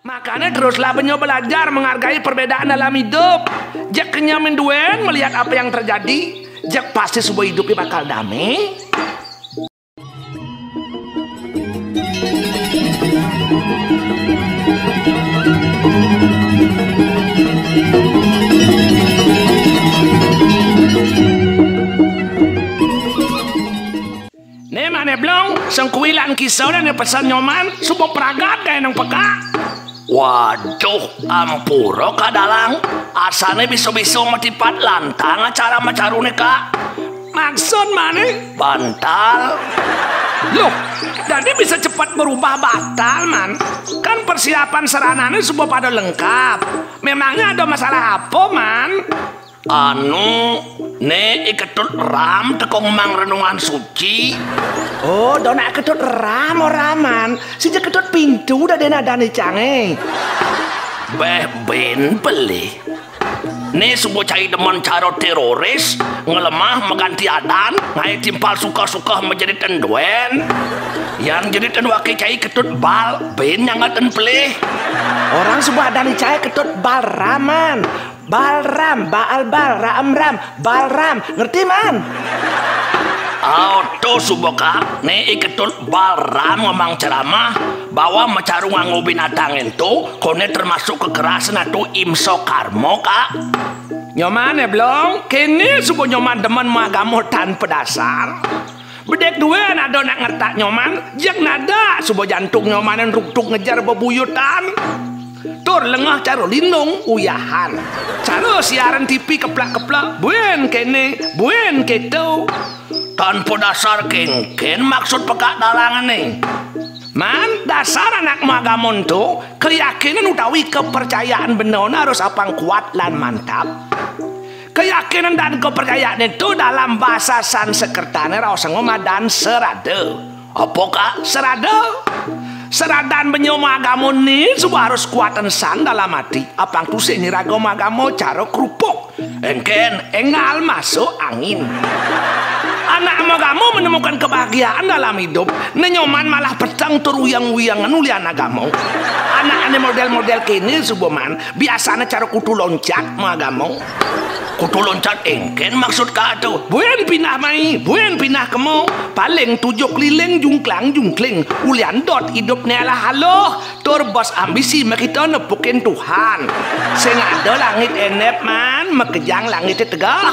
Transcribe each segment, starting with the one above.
Makanya teruslah benyo belajar menghargai perbedaan dalam hidup. Jak kenyamin duen melihat apa yang terjadi. Jak pasti sebuah hidupnya bakal damai. Nih mana belum sengkuilan kisah dan pesan nyoman subuh peragat kayak nang peka. Waduh, ampuro kadalang asane bisu-bisu matipat lantang acara macarune kak. Maksud mana? Bantal. Loh, jadi bisa cepat berubah batal man. Kan persiapan serananya semua pada lengkap. Memangnya ada masalah apa man? Anu, ne iketut ram tekong mang renungan suci. Oh, dona iketut ram oraman. Sejak ketut pintu udah dena dani canggih. Beh ben beli. Ne subuh cai demen caro teroris ngelemah mengganti adan ngai timpal suka-suka menjadi tenduen. Yang jadi tenwake cai ketut bal ben yang ngaten pelih. Orang subuh dani cai ketut bal raman. Balram, baal bal, ram ram, balram, ngerti man? Auto suboka, ne iketul balram ngomong ceramah bahwa mecarung nganggo binatang itu, kone termasuk kekerasan atau imso karmo kak. Nyoman ya belum, kini subuh nyoman demen magamu tanpa dasar. Bedek dua nado nak ngertak nyoman, jak nada subuh jantung nyoman yang ruk-ruk ngejar bebuyutan. Tur lengah caro lindung uyahan. Caro siaran TV keplak-keplak. Buen kene, buen keto. Tanpa dasar kengken maksud pekak dalangan nih. Man, dasar anak magamun tuh keyakinan utawi kepercayaan benona harus apang kuat lan mantap. Keyakinan dan kepercayaan itu dalam bahasa Sanskertanya rasa ngomadan serade. Apa kak serade? Seradan benyo magamu nih semua harus kuatan san dalam hati. Apang tuh senirago magamu caro kerupuk. Engken engal masuk angin. Anak magamu menemukan kebahagiaan dalam hidup. Nenyoman malah petang teruyang-uyangan ulian agamu. Anak ane model-model kini sebuah man biasanya caro kutu loncat magamu. Kutu loncat engken maksud kak tuh. Buen pindah mai, buen pindah kemo. Paling tujuh keliling jungklang. Ulian dot hidupnya lah halo. Tur bos ambisi makita nepukin Tuhan. Sing ada langit enep man, makejang langitnya tegah.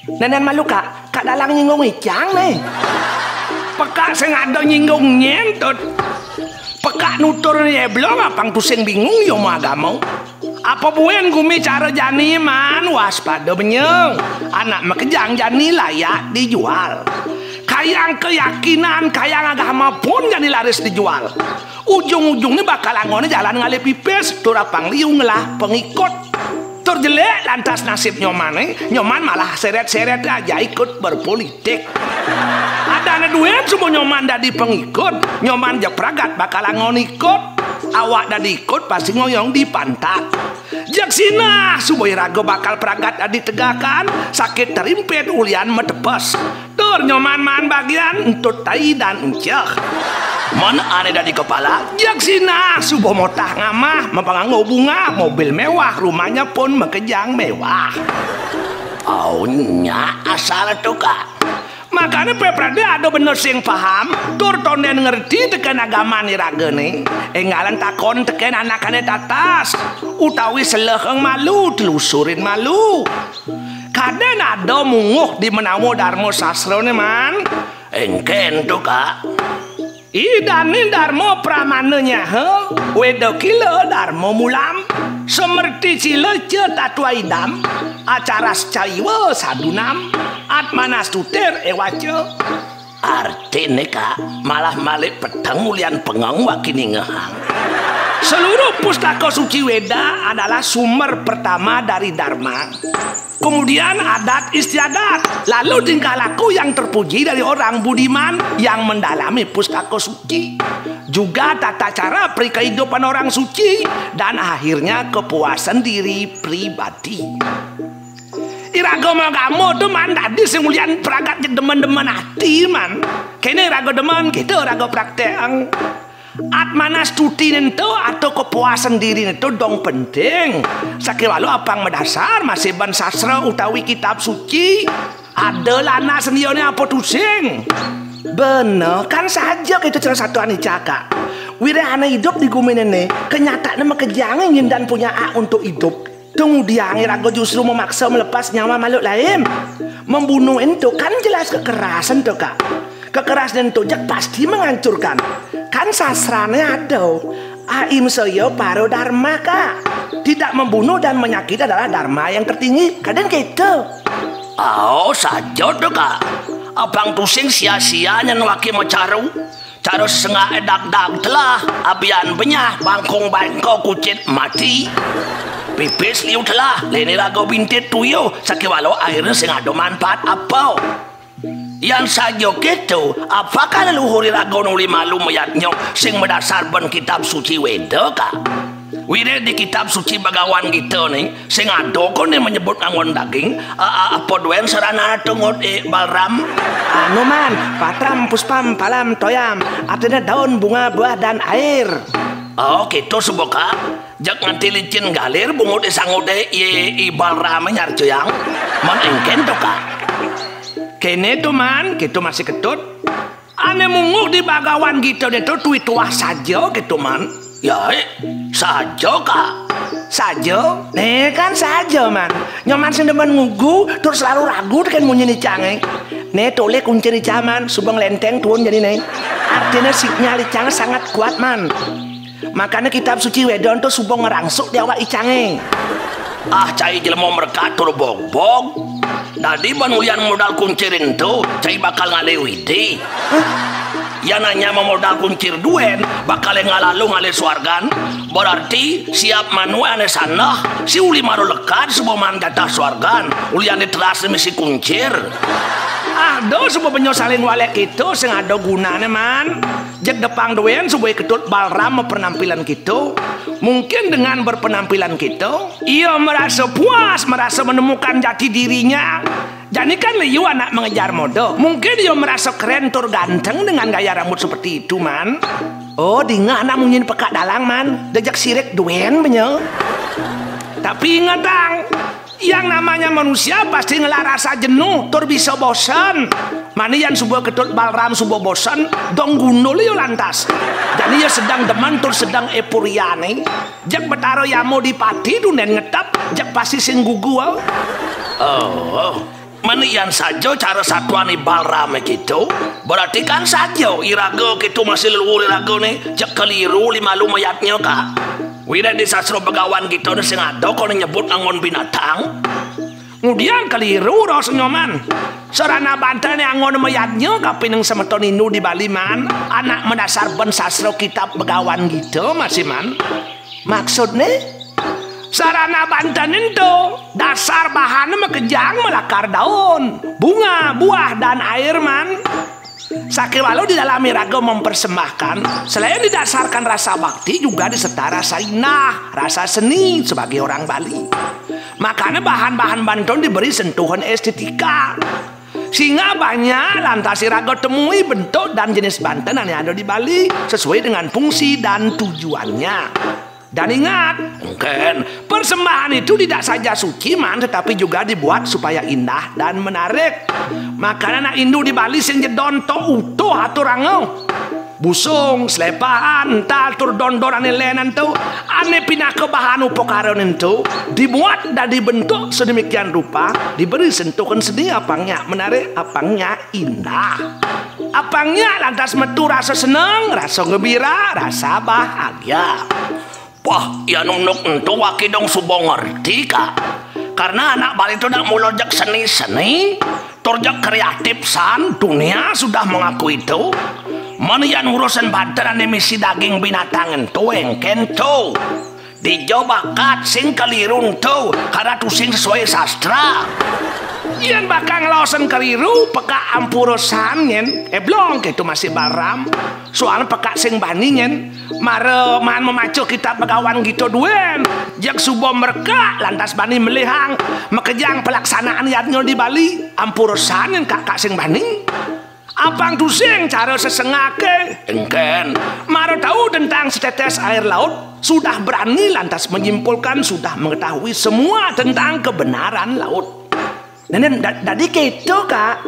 Nenek malu kak dalang nyinggung icang nih. Pekak sing ada nyinggung nyentut. Pekak nutur nih belum apang pusing bingung yo magamu. Apa buen gumi cara jani man waspada benyeng. Anak makejang jani layak dijual. Kayang keyakinan, kayang agama pun jadi laris dijual. Ujung-ujungnya bakal angone jalan ngalih pipes, turapang liung lah pengikut. Terjelek lantas nasib nyoman malah seret-seret aja ikut berpolitik. Ada duit semua nyoman dari pengikut, nyoman jak pragat bakal angon ikut. Awak dari ikut pasti ngoyong di pantat. Jak sina suboi rago bakal pragat adi tegakan, sakit terimpit ulian metepes. Tur nyoman man bagian entut tai dan enceh. Mana aneh dari kepala, jak sina subuh motah ngamah, mempanganggo bunga, mobil mewah, rumahnya pun mekejang mewah. Aunya asal tuh kak. Makanya peprada ada bener sing paham, tur tonden ngerti tekan agama ni raga nih. Enggalan takon tekan anakane tatas, utawi seleheng malu, telusurin malu. Kadang ada munguh di menawo Darmo Sastra nih man. Engken tuh kak. Idani Darmo pramanenya he, wedo kilo Darmo mulam. Semerti cilece tatwa idam, acara secaiwa sadunam. Atmanas tutir ewace. Artinya kak malah malik petang ulian pengang wakini ngehang. Seluruh pustaka suci Weda adalah sumber pertama dari Dharma. Kemudian adat istiadat, lalu tingkah laku yang terpuji dari orang budiman yang mendalami pustaka suci. Juga tata cara kehidupan orang suci dan akhirnya kepuasan diri pribadi. Irago magamu tuh man tadi semulian peragat demen-demen hati man. Kini irago demen gitu irago praktek. Atmana studi nento atau kepuasan diri nento dong penting. Sakiwalu apang mendasar masih ban sastra utawi kitab suci. Ada lana seniornya apa tusing? Bener kan saja itu salah satu anica kak. Wirahana hidup di bumi ini kenyataannya mekejangin dan punya hak untuk hidup. Kemudian Rago justru memaksa melepas nyawa makhluk lain. Membunuh itu kan jelas kekerasan tuh kak. Kekerasan itu pasti menghancurkan. Kan sastranya ada. Ahimsa paro dharma kak. Tidak membunuh dan menyakiti adalah dharma yang tertinggi. Kadang gitu. Oh saja tuh kak. Abang pusing sia-sianya waki mau caru. Caru sesengah edak-dak telah. Abian benyah bangkong bangko kucit mati. Pipis liu telah. Leni Rago bintit tuyo. Sakiwalau akhirnya sing ada manfaat apa. Yang saja gitu. Apakah leluhur Rago nuli malu meyatnya sing mendasar ben kitab suci Weda kak? Wira di kitab suci Bagawan gitu nih, sing ado kok nih menyebut angon daging, apa duen sarana tungut Balram? Anu man, patram, puspam, palam, toyam, artinya daun, bunga, buah dan air. Oh gitu suboka, jak nganti licin galir bungut isangude i Balram nyarjoyang, man engken tuh kak. Kene tuh man, gitu masih ketut. Ane munguk di Bagawan gitu deh tuh tuah saja gitu man. Ya, saja kak. Saja? Nih kan saja man. Nyoman sing demen ngugu terus selalu ragu kan mau nyini canggih. Nih toleh kunci di zaman subang lenteng turun jadi nih. Artinya sinyal icang sangat kuat man. Makanya kitab suci Wedon tuh subang ngerangsuk di awak icangnya. Ah cai jelema mereka tur bog-bog. Tadi banulian modal kuncirin tuh cai bakal ngalewidi. Ya nanya mau modal kuncir duen bakal ngalalu ngale suargan berarti siap manu ane sana si uli maru lekat sebuah man jatah suargan uli ane teras misi kuncir aduh sebuah penyo saling walek itu sing ada gunanya man jek depang duen sebuah ketut Balram penampilan gitu mungkin dengan berpenampilan gitu ia merasa puas merasa menemukan jati dirinya. Jadi kan Liu anak mengejar mode. Mungkin dia merasa keren tur ganteng dengan gaya rambut seperti itu man. Oh dinga anak mungkin pekak dalang man. Dejak sirik duen banyak. Tapi ingat dang, yang namanya manusia pasti ngelah rasa jenuh tur bisa bosan. Mana yang sebuah ketut Balram sebuah bosan dong gunul Liu lantas. Jadi ya sedang deman tur sedang epuriane. Jak betaro yamo dipati dunen ngetap. Jak pasti sing gugu. Oh. Manian saja cara satuan Balram gitu berarti kan saja Irago gitu masih leluhur Irago nih cek keliru lima lu mayatnya kak wira di sastra Bagawan gitu nih sing ada kok nyebut angon binatang kemudian keliru rasanya man sarana banten angon mayatnya kapineng semeton inu di Bali man anak mendasar ben sastra kitab Bagawan gitu masih man maksudnya sarana banten itu dasar bahannya mekejang melakar daun, bunga, buah, dan air man. Sakiwalau di dalam Rago mempersembahkan selain didasarkan rasa bakti juga disertai rasa inah, rasa seni sebagai orang Bali. Makanya bahan-bahan banten diberi sentuhan estetika. Sehingga banyak lantas Rago temui bentuk dan jenis banten yang ada di Bali sesuai dengan fungsi dan tujuannya. Dan ingat, mungkin persembahan itu tidak saja suci man, tetapi juga dibuat supaya indah dan menarik. Makanya anak Indu di Bali sing jedon to utuh aturangau. Busung, selepahan, tur dondor ane lenan tu, ane pindah ke bahan upokaron itu, dibuat dan dibentuk sedemikian rupa, diberi sentuhan seni apangnya menarik, apangnya indah. Apangnya lantas metu rasa senang, rasa gembira, rasa bahagia. Wah, ya nunuk itu waki dong subo ngerti kak. Karena anak Bali itu nak mulojak seni-seni, turjak kreatif san, dunia sudah mengaku itu. Mana yang urusan banteran emisi daging binatang itu engken tuh. Dijo bakat sing kelirun tuh, karena tuh sing sesuai sastra. Yang bakal ngelausan keliru, peka ampurosan yen, blong itu masih Balram. Soalnya peka sing baningen, mare man memacu kitab Bagawan gitu duen. Jak subo mereka lantas bani melihang, mekejang pelaksanaan yadnya di Bali, ampurosan yang kakak sing baning. Apang tusing cara sesengake? Engken. Maro tahu tentang setetes air laut, sudah berani lantas menyimpulkan sudah mengetahui semua tentang kebenaran laut. Nenek, jadi gitu kak.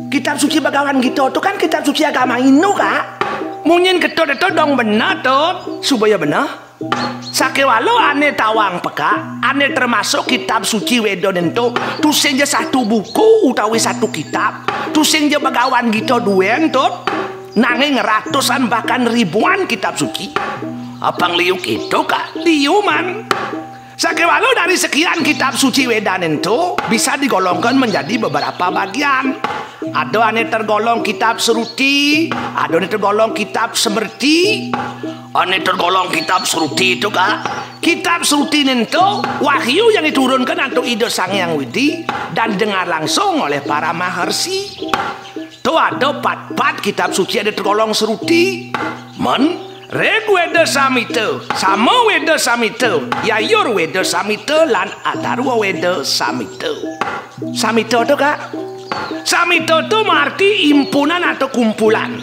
Kitab suci bagawan gitu tuh kan kitab suci agama Hindu kak. Mungkin ketut itu dong benar tuh, supaya benar. Sakewalo ane tawang peka, ane termasuk kitab suci wedon itu. Tusing je satu buku utawi satu kitab. Tusing je bagawan gitu duen tuh. Nanging ratusan bahkan ribuan kitab suci. Apang liuk itu kak, liuman. Sakewalo dari sekian kitab suci wedan itu bisa digolongkan menjadi beberapa bagian. Ada ane tergolong kitab seruti, ada ane tergolong kitab semerti. Ane tergolong kitab seruti itu kak. Kitab seruti itu wahyu yang diturunkan untuk ide Sang Hyang Widi dan dengar langsung oleh para maharsi. Tuh ada 4 kitab suci yang tergolong seruti. Reg Weda Samhita, Sama Weda Samhita, Yayur Weda Samhita lan Atharva Weda Samhita. Samhita itu kak? Samhita itu arti impunan atau kumpulan.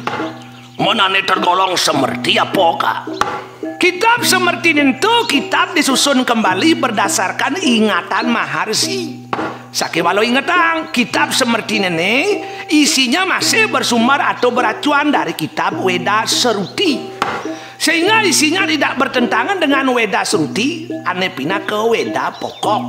Menane tergolong semerti apa kak? Kitab semerti itu kitab disusun kembali berdasarkan ingatan maharsi. Sakewalo ingetang, kitab semerti ini isinya masih bersumber atau beracuan dari kitab Weda Seruti. Sehingga isinya tidak bertentangan dengan Weda Seruti, ane pindah ke Weda pokok.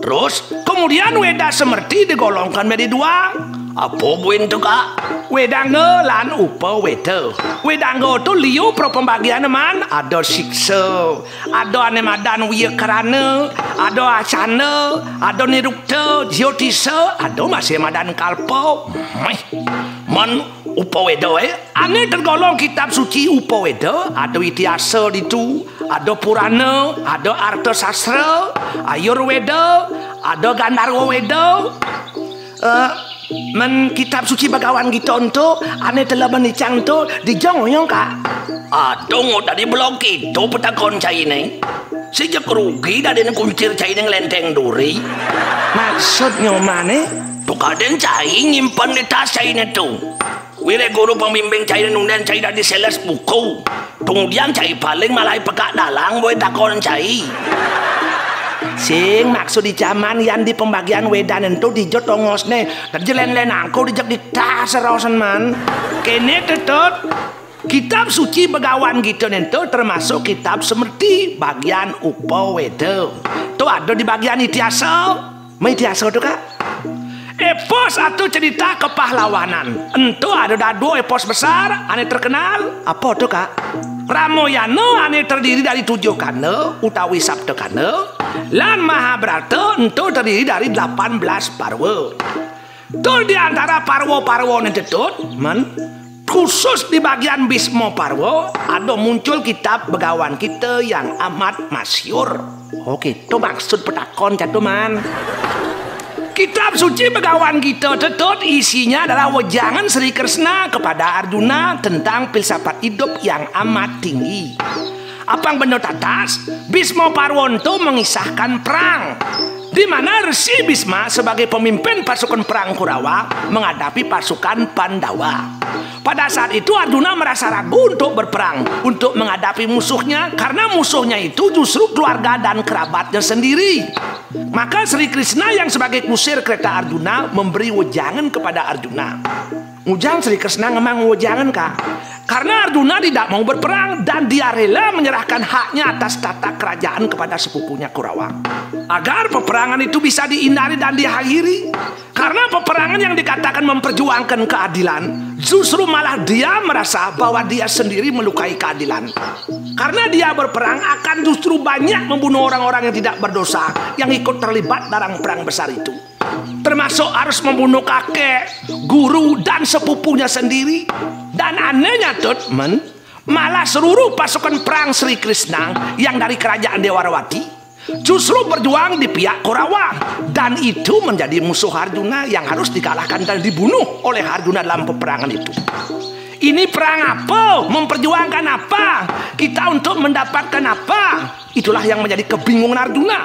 Terus kemudian Weda Semerti digolongkan menjadi 2. Apa buin tuh kak? Wedanga lan Upa Weda. Wedanga itu liu pro pembagian man. Ada siksa, ada ane madan wiyakarana, ada acana, ada nirukta, jyotisa, ada masih madan kalpa. Upa Weda ane tergolong kitab suci Upa Weda. Ada Ityasa itu, ada Purana, ada Arta Sastra, Ayurveda, ada Gandharva Weda. Kitab suci bagawan gitu untuk ane telah menicang tu di jong kak. Tunggu tadi blok itu petakon cai ini. Sejak rugi dari kuncir cai yang lenteng duri. Maksudnya mana? Tuh kadang cai nyimpan di tas cai itu. Wire guru pembimbing cai nundan cai dari seles buku. Kemudian cai paling malah pekak dalang boy takon cai. Sing maksud di zaman yang di pembagian wedan itu dijot tongosne dan jelen-len angko dijak di tas serosan man. Kene tetut kitab suci begawan gitu itu termasuk kitab semerti bagian Upa Weda. Tuh ada di bagian Ityasa. Ityasa itu kak? Epos atau cerita kepahlawanan. Itu ada 2 epos besar ane terkenal. Apa tuh kak? Ramayana ane terdiri dari 7 kana utawi Sapta kana. Lan Mahabharata itu terdiri dari 18 parwa. Tuh di antara parwa-parwa yang tetut, khusus di bagian Bhisma Parwa ada muncul kitab begawan kita yang amat masyhur. Oke, itu maksud petakon catuman. Kitab suci begawan kita tetut isinya adalah wejangan Sri Krishna kepada Arjuna tentang filsafat hidup yang amat tinggi. Apang benar tatas, Bhisma Parwa itu mengisahkan perang, di mana Resi Bhisma sebagai pemimpin pasukan perang Kurawa menghadapi pasukan Pandawa. Pada saat itu Arjuna merasa ragu untuk berperang, untuk menghadapi musuhnya, karena musuhnya itu justru keluarga dan kerabatnya sendiri. Maka Sri Krishna yang sebagai kusir kereta Arjuna memberi wejangan kepada Arjuna. Ujang Sri Krishna ngemang wejangan kak, karena Arjuna tidak mau berperang dan dia rela menyerahkan haknya atas tata kerajaan kepada sepupunya Kurawa, agar peperangan itu bisa dihindari dan diakhiri. Karena peperangan yang dikatakan memperjuangkan keadilan, justru malah dia merasa bahwa dia sendiri melukai keadilan. Karena dia berperang akan justru banyak membunuh orang-orang yang tidak berdosa yang ikut terlibat dalam perang besar itu. Termasuk harus membunuh kakek, guru, dan sepupunya sendiri. Dan anehnya Tutman, malah seluruh pasukan perang Sri Krishna yang dari kerajaan Dewarawati justru berjuang di pihak Kurawa, dan itu menjadi musuh Arjuna yang harus dikalahkan dan dibunuh oleh Arjuna dalam peperangan itu. Ini perang apa? Memperjuangkan apa? Kita untuk mendapatkan apa? Itulah yang menjadi kebingungan Arjuna.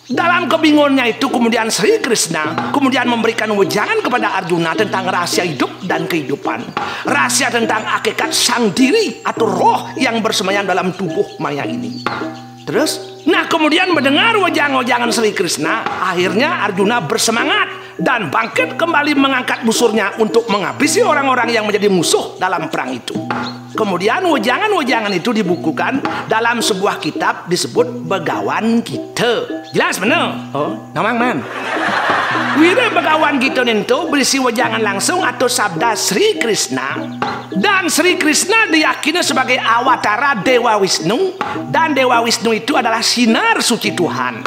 Dalam kebingungannya itu kemudian Sri Krishna kemudian memberikan wejangan kepada Arjuna tentang rahasia hidup dan kehidupan. Rahasia tentang hakikat sang diri atau roh yang bersemayam dalam tubuh maya ini. Terus, nah kemudian mendengar wejangan-wejangan Sri Krishna, akhirnya Arjuna bersemangat dan bangkit kembali mengangkat busurnya untuk menghabisi orang-orang yang menjadi musuh dalam perang itu. Kemudian wejangan-wejangan itu dibukukan dalam sebuah kitab disebut Begawan Gita. Jelas benar? Oh, namang man. Wira Begawan Gita itu berisi wejangan langsung atau sabda Sri Krishna. Dan Sri Krishna diyakini sebagai awatara Dewa Wisnu. Dan Dewa Wisnu itu adalah sinar suci Tuhan.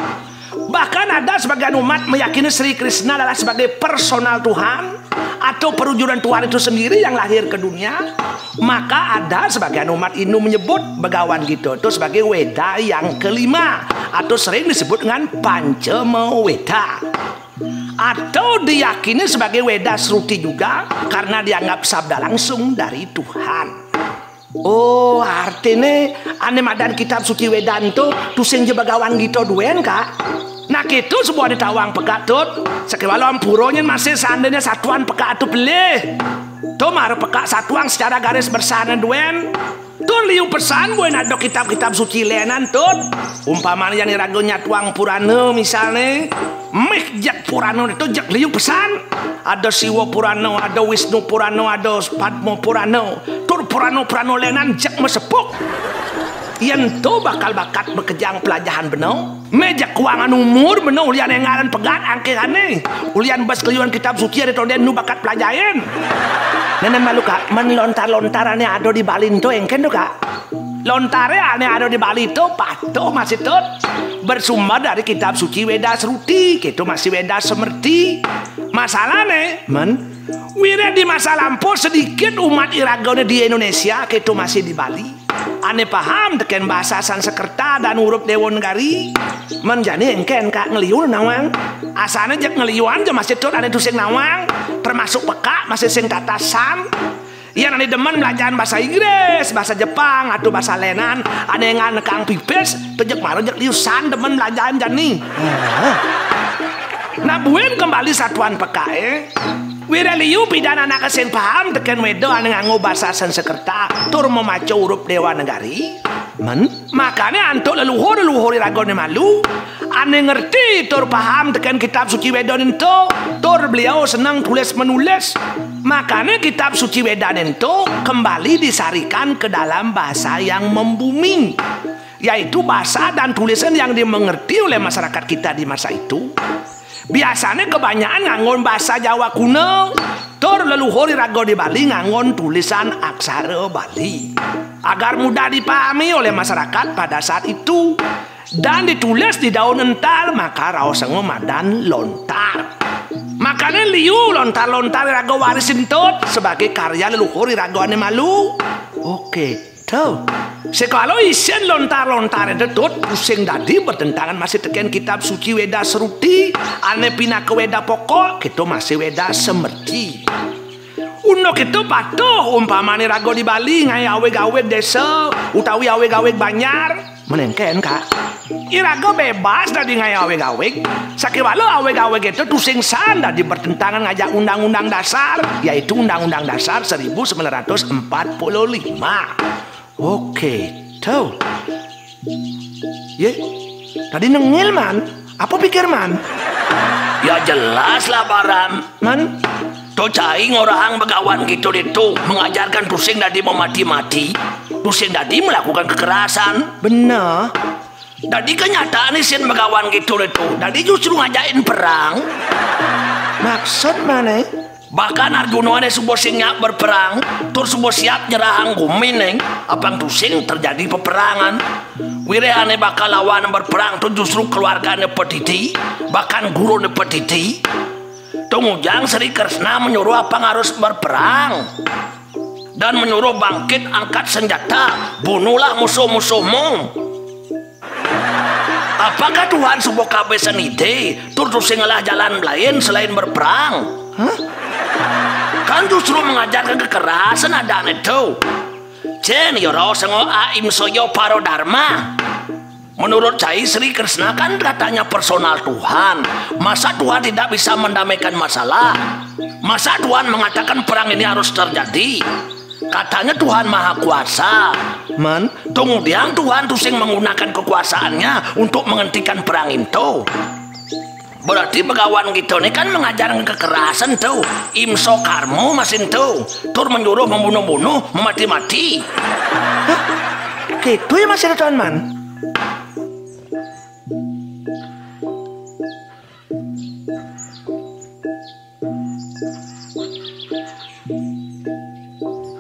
Bahkan ada sebagian umat meyakini Sri Krishna adalah sebagai personal Tuhan atau perwujudan Tuhan itu sendiri yang lahir ke dunia. Maka ada sebagian umat Hindu menyebut Begawan Gita itu sebagai Weda yang kelima atau sering disebut dengan Pancama Weda. Atau diyakini sebagai Weda Sruti juga karena dianggap sabda langsung dari Tuhan. Oh, artinya ane madan kitab suci Wedanto tusing je Begawan Gita duen kak. Nah gitu sebuah ditawang peka tut. Sekewalau ampuronya masih seandainya satuan peka itu pilih. Tuh maru peka satuan secara garis bersana duen. Tuh liu pesan gue nado kitab-kitab suci lenan tut. Umpamanya yang iragonya tuang Purana misalnya. Mih jak Purana itu jak liu pesan. Ada Siwa Purana, ada Wisnu Purana, ada Padma Purana. Tur Purana lenan jak mesepuk. Yang tu bakal bakat bekejang pelajaran benar. Meja keuangan umur benar ulian yang ngaran pegat angkirane. Ulian bas keliuan kitab suci ada tonden nu bakat pelajaran. Nenek malu kak, menlontar-lontarannya ada di Bali itu engken tuh kak. Lontarnya ane ada di Bali itu patuh masih tut. Bersumber dari kitab suci Weda Sruti, gitu masih Weda Semerti. Masalahnya, wira di masa lampau sedikit umat iragone di Indonesia, gitu masih di Bali. Ane paham teken bahasa Sanskerta dan huruf Dewanagari. Menjadi engken kak ngeliun nawang. Asalnya jak ngeliuan aja masih tut ane tusing nawang. Termasuk peka masih sing tatasan. Iya ane demen belajaran bahasa Inggris, bahasa Jepang atau bahasa Lenan. Ane yang nekang pipes, tejek maru jak liusan demen belajaran jani. Nah buen kembali satuan peka Wira liu pidana anak kesen paham teken wedo ane nganggo bahasa Sanskerta tur memacu huruf Dewanagari. Makanya antuk leluhur iragone malu ane ngerti tur paham teken kitab suci Wedan itu tur beliau senang tulis menulis. Makanya kitab suci Wedan itu kembali disarikan ke dalam bahasa yang membumi, yaitu bahasa dan tulisan yang dimengerti oleh masyarakat kita di masa itu. Biasanya kebanyakan nganggon bahasa Jawa kuno. Tur leluhur irago di Bali nganggon tulisan aksara Bali agar mudah dipahami oleh masyarakat pada saat itu dan ditulis di daun entar, maka raos madan lontar. Makanya liu lontar-lontar irago warisin tut sebagai karya leluhur irago ane malu. Oke. Tuh, sekalau isen lontar-lontar itu tut pusing dadi bertentangan masih teken kitab suci Weda Sruti ane pina ke Weda pokok itu masih Weda Semerti. Uno itu patuh umpamane rago di Bali ngai aweg-aweg desa utawi aweg-aweg Banyar menengken kak. Irago bebas dari ngai aweg-aweg. Sakiwalau aweg-aweg itu tusing san dadi bertentangan ngajak undang-undang dasar, yaitu Undang-Undang Dasar 1945. Oke, tuh. Ye, tadi nengil man. Apa pikir man? Ya jelas lah Baram. Man, tuh caing orang Begawan gitu itu mengajarkan tusing dadi mau mati-mati. Tusing dadi melakukan kekerasan. bener. Dadi kenyataan isin Begawan gitu itu. Dadi justru ngajain perang. Maksud mana? Bahkan Arjuna ada sebuah singa berperang, tur sebuah siap nyerahang gumineng, apang tusing terjadi peperangan. Wirehane bakal lawan berperang tuh justru keluarga Nepetiti, bahkan guru Nepetiti. Tungujang Sri Krishna menyuruh apang harus berperang dan menyuruh bangkit angkat senjata, bunuhlah musuh-musuhmu. Apakah Tuhan sebuah kabesan ide, tur tusing ngalah jalan lain selain berperang? Hah? Kan justru mengajarkan kekerasan adaan itu. Jen yoro sengo aim soyo paro dharma. Menurut Cai Sri Krishna kan katanya personal Tuhan. Masa Tuhan tidak bisa mendamaikan masalah? Masa Tuhan mengatakan perang ini harus terjadi? Katanya Tuhan Maha Kuasa. Man, Kemudian Tuhan tusing menggunakan kekuasaannya untuk menghentikan perang itu. Berarti begawan gitu nih kan mengajarkan kekerasan tuh. Imso karmo masin tuh. Tur menyuruh membunuh-bunuh, memati-mati. gitu ya Mas Ridwan, Man?